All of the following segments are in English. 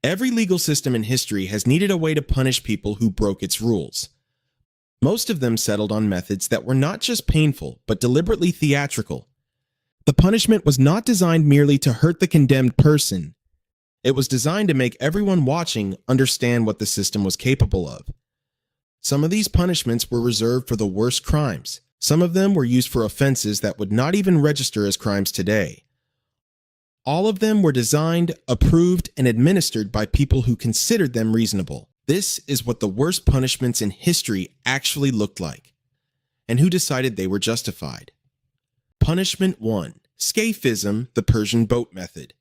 Every legal system in history has needed a way to punish people who broke its rules. Most of them settled on methods that were not just painful, but deliberately theatrical. The punishment was not designed merely to hurt the condemned person. It was designed to make everyone watching understand what the system was capable of. Some of these punishments were reserved for the worst crimes. Some of them were used for offenses that would not even register as crimes today. All of them were designed, approved, and administered by people who considered them reasonable. This is what the worst punishments in history actually looked like, and who decided they were justified. Punishment 1. Scaphism, the Persian boat method.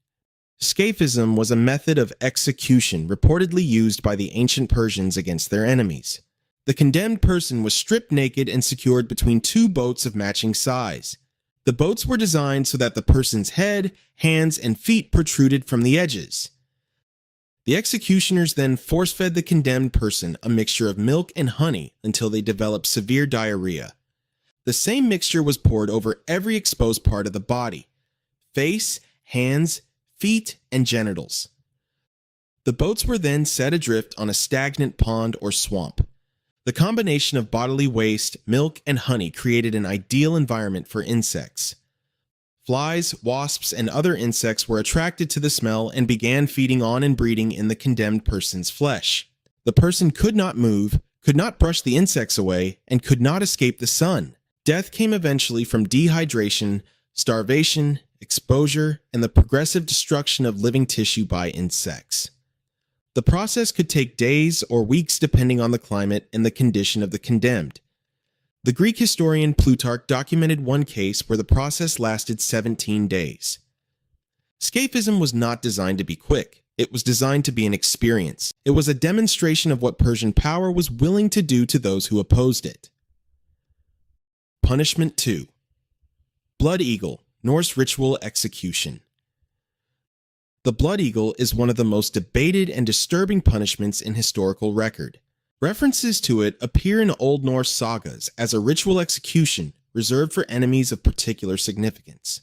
Scaphism was a method of execution reportedly used by the ancient Persians against their enemies. The condemned person was stripped naked and secured between two boats of matching size. The boats were designed so that the person's head, hands, and feet protruded from the edges. The executioners then force-fed the condemned person a mixture of milk and honey until they developed severe diarrhea. The same mixture was poured over every exposed part of the body: face, hands, feet, and genitals. The boats were then set adrift on a stagnant pond or swamp. The combination of bodily waste, milk, and honey created an ideal environment for insects. Flies, wasps, and other insects were attracted to the smell and began feeding on and breeding in the condemned person's flesh. The person could not move, could not brush the insects away, and could not escape the sun. Death came eventually from dehydration, starvation, exposure, and the progressive destruction of living tissue by insects. The process could take days or weeks depending on the climate and the condition of the condemned. The Greek historian Plutarch documented one case where the process lasted 17 days. Scaphism was not designed to be quick. It was designed to be an experience. It was a demonstration of what Persian power was willing to do to those who opposed it. Punishment 2. Blood eagle, Norse ritual execution. The blood eagle is one of the most debated and disturbing punishments in historical record. References to it appear in Old Norse sagas as a ritual execution reserved for enemies of particular significance.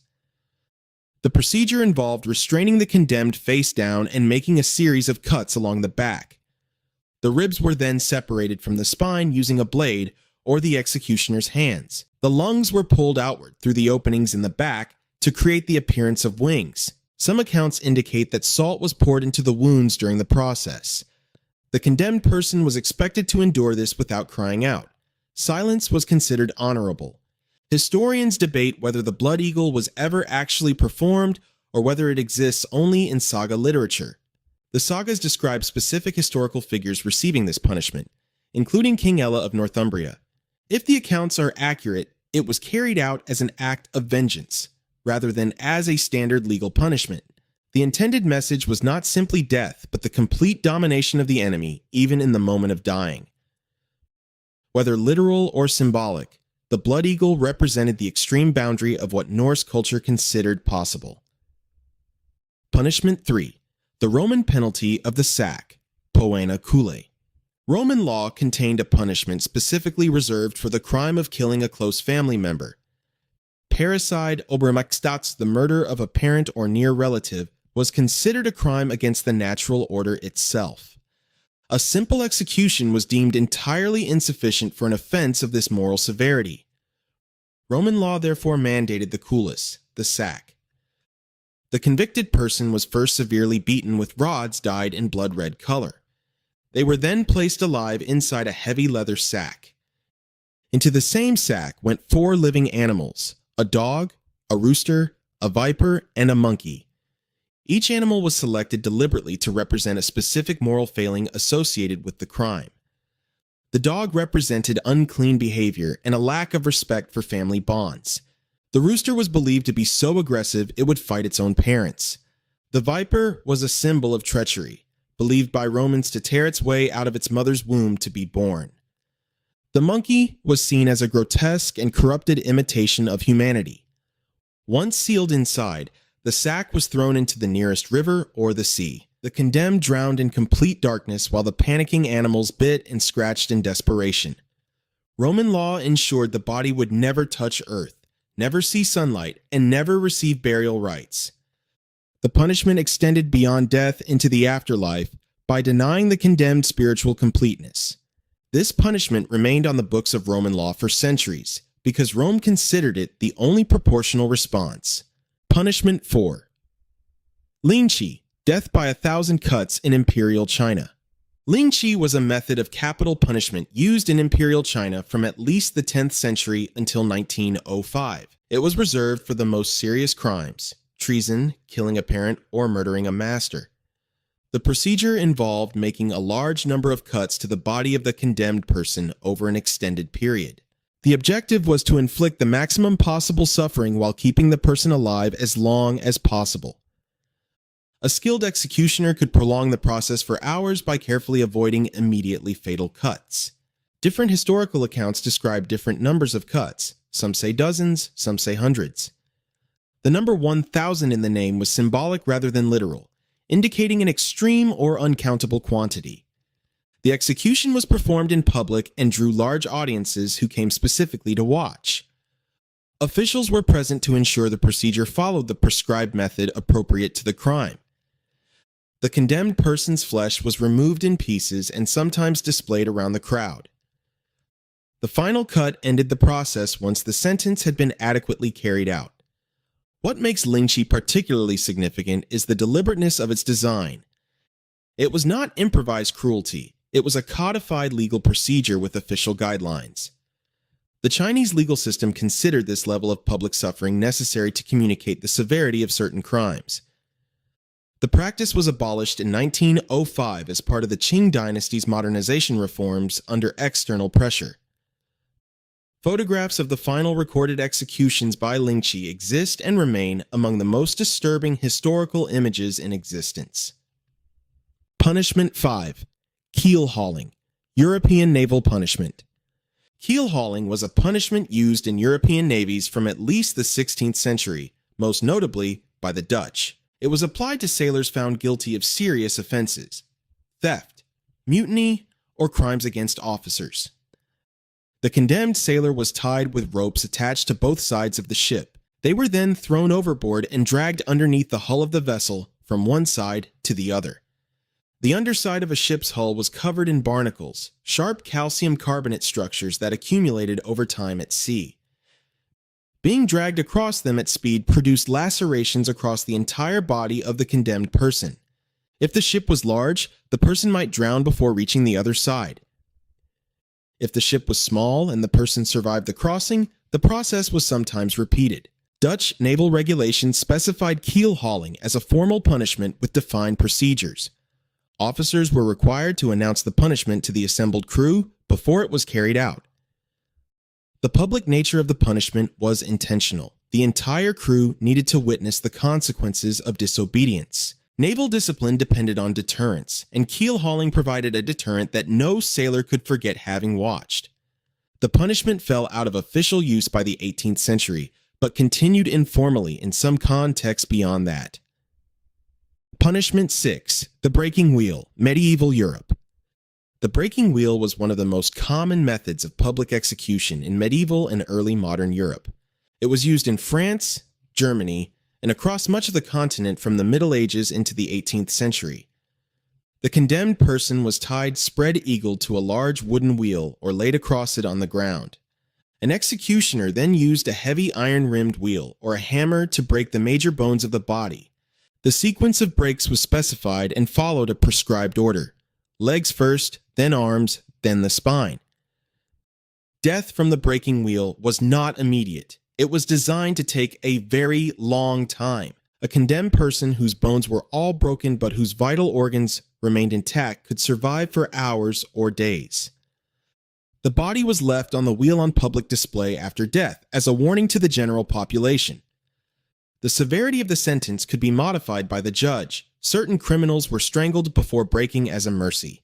The procedure involved restraining the condemned face down and making a series of cuts along the back. The ribs were then separated from the spine using a blade or the executioner's hands. The lungs were pulled outward through the openings in the back to create the appearance of wings. Some accounts indicate that salt was poured into the wounds during the process. The condemned person was expected to endure this without crying out. Silence was considered honorable. Historians debate whether the blood eagle was ever actually performed or whether it exists only in saga literature. The sagas describe specific historical figures receiving this punishment, including King Ella of Northumbria. If the accounts are accurate, it was carried out as an act of vengeance, rather than as a standard legal punishment. The intended message was not simply death, but the complete domination of the enemy, even in the moment of dying. Whether literal or symbolic, the blood eagle represented the extreme boundary of what Norse culture considered possible. Punishment 3. The Roman penalty of the sack, poena culae. Roman law contained a punishment specifically reserved for the crime of killing a close family member. Parricide, Obermachstats, the murder of a parent or near relative, was considered a crime against the natural order itself. A simple execution was deemed entirely insufficient for an offense of this moral severity. Roman law therefore mandated the culus, the sack. The convicted person was first severely beaten with rods dyed in blood-red color. They were then placed alive inside a heavy leather sack. Into the same sack went 4 living animals: a dog, a rooster, a viper, and a monkey. Each animal was selected deliberately to represent a specific moral failing associated with the crime. The dog represented unclean behavior and a lack of respect for family bonds. The rooster was believed to be so aggressive it would fight its own parents. The viper was a symbol of treachery, believed by Romans to tear its way out of its mother's womb to be born. The monkey was seen as a grotesque and corrupted imitation of humanity. Once sealed inside, the sack was thrown into the nearest river or the sea. The condemned drowned in complete darkness while the panicking animals bit and scratched in desperation. Roman law ensured the body would never touch earth, never see sunlight, and never receive burial rites. The punishment extended beyond death into the afterlife by denying the condemned spiritual completeness. This punishment remained on the books of Roman law for centuries because Rome considered it the only proportional response. Punishment 4. Lynching, death by 1,000 cuts in Imperial China. Lynching was a method of capital punishment used in Imperial China from at least the 10th century until 1905. It was reserved for the most serious crimes: treason, killing a parent, or murdering a master. The procedure involved making a large number of cuts to the body of the condemned person over an extended period. The objective was to inflict the maximum possible suffering while keeping the person alive as long as possible. A skilled executioner could prolong the process for hours by carefully avoiding immediately fatal cuts. Different historical accounts describe different numbers of cuts. Some say dozens, some say hundreds. The number 1,000 in the name was symbolic rather than literal, indicating an extreme or uncountable quantity. The execution was performed in public and drew large audiences who came specifically to watch. Officials were present to ensure the procedure followed the prescribed method appropriate to the crime. The condemned person's flesh was removed in pieces and sometimes displayed around the crowd. The final cut ended the process once the sentence had been adequately carried out. What makes lynching particularly significant is the deliberateness of its design. It was not improvised cruelty, it was a codified legal procedure with official guidelines. The Chinese legal system considered this level of public suffering necessary to communicate the severity of certain crimes. The practice was abolished in 1905 as part of the Qing dynasty's modernization reforms under external pressure. Photographs of the final recorded executions by lynching exist and remain among the most disturbing historical images in existence. Punishment 5. Keel hauling, European naval punishment. Keel hauling was a punishment used in European navies from at least the 16th century, most notably by the Dutch. It was applied to sailors found guilty of serious offenses: theft, mutiny, or crimes against officers. The condemned sailor was tied with ropes attached to both sides of the ship. They were then thrown overboard and dragged underneath the hull of the vessel from one side to the other. The underside of a ship's hull was covered in barnacles, sharp calcium carbonate structures that accumulated over time at sea. Being dragged across them at speed produced lacerations across the entire body of the condemned person. If the ship was large, the person might drown before reaching the other side. If the ship was small and the person survived the crossing, the process was sometimes repeated. Dutch naval regulations specified keel hauling as a formal punishment with defined procedures. Officers were required to announce the punishment to the assembled crew before it was carried out. The public nature of the punishment was intentional. The entire crew needed to witness the consequences of disobedience. Naval discipline depended on deterrence, and keel hauling provided a deterrent that no sailor could forget having watched. The punishment fell out of official use by the 18th century, but continued informally in some contexts beyond that. Punishment 6. The breaking wheel, medieval Europe. The breaking wheel was one of the most common methods of public execution in medieval and early modern Europe. It was used in France, Germany, and across much of the continent from the Middle Ages into the 18th century. The condemned person was tied spread-eagled to a large wooden wheel or laid across it on the ground. An executioner then used a heavy iron-rimmed wheel or a hammer to break the major bones of the body. The sequence of breaks was specified and followed a prescribed order: legs first, then arms, then the spine. Death from the breaking wheel was not immediate. It was designed to take a very long time. A condemned person whose bones were all broken but whose vital organs remained intact could survive for hours or days. The body was left on the wheel on public display after death as a warning to the general population. The severity of the sentence could be modified by the judge. Certain criminals were strangled before breaking as a mercy.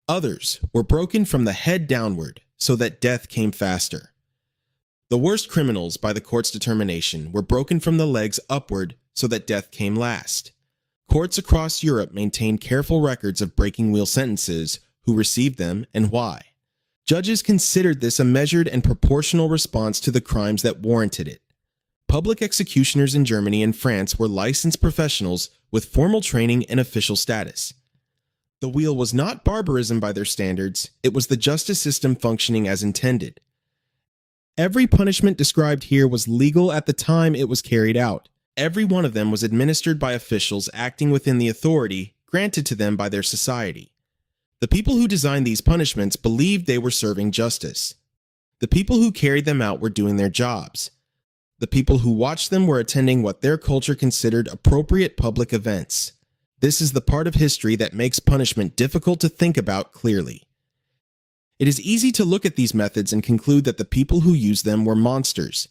Others were broken from the head downward so that death came faster. The worst criminals, by the court's determination, were broken from the legs upward so that death came last. Courts across Europe maintained careful records of breaking wheel sentences, who received them, and why. Judges considered this a measured and proportional response to the crimes that warranted it. Public executioners in Germany and France were licensed professionals with formal training and official status. The wheel was not barbarism by their standards, it was the justice system functioning as intended. Every punishment described here was legal at the time it was carried out. Every one of them was administered by officials acting within the authority granted to them by their society. The people who designed these punishments believed they were serving justice. The people who carried them out were doing their jobs. The people who watched them were attending what their culture considered appropriate public events. This is the part of history that makes punishment difficult to think about clearly. It is easy to look at these methods and conclude that the people who used them were monsters.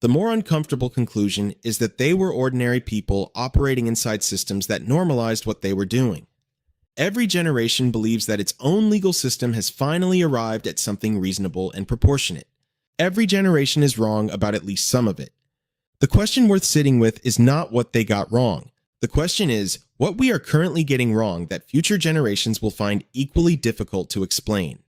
The more uncomfortable conclusion is that they were ordinary people operating inside systems that normalized what they were doing. Every generation believes that its own legal system has finally arrived at something reasonable and proportionate. Every generation is wrong about at least some of it. The question worth sitting with is not what they got wrong. The question is what we are currently getting wrong that future generations will find equally difficult to explain.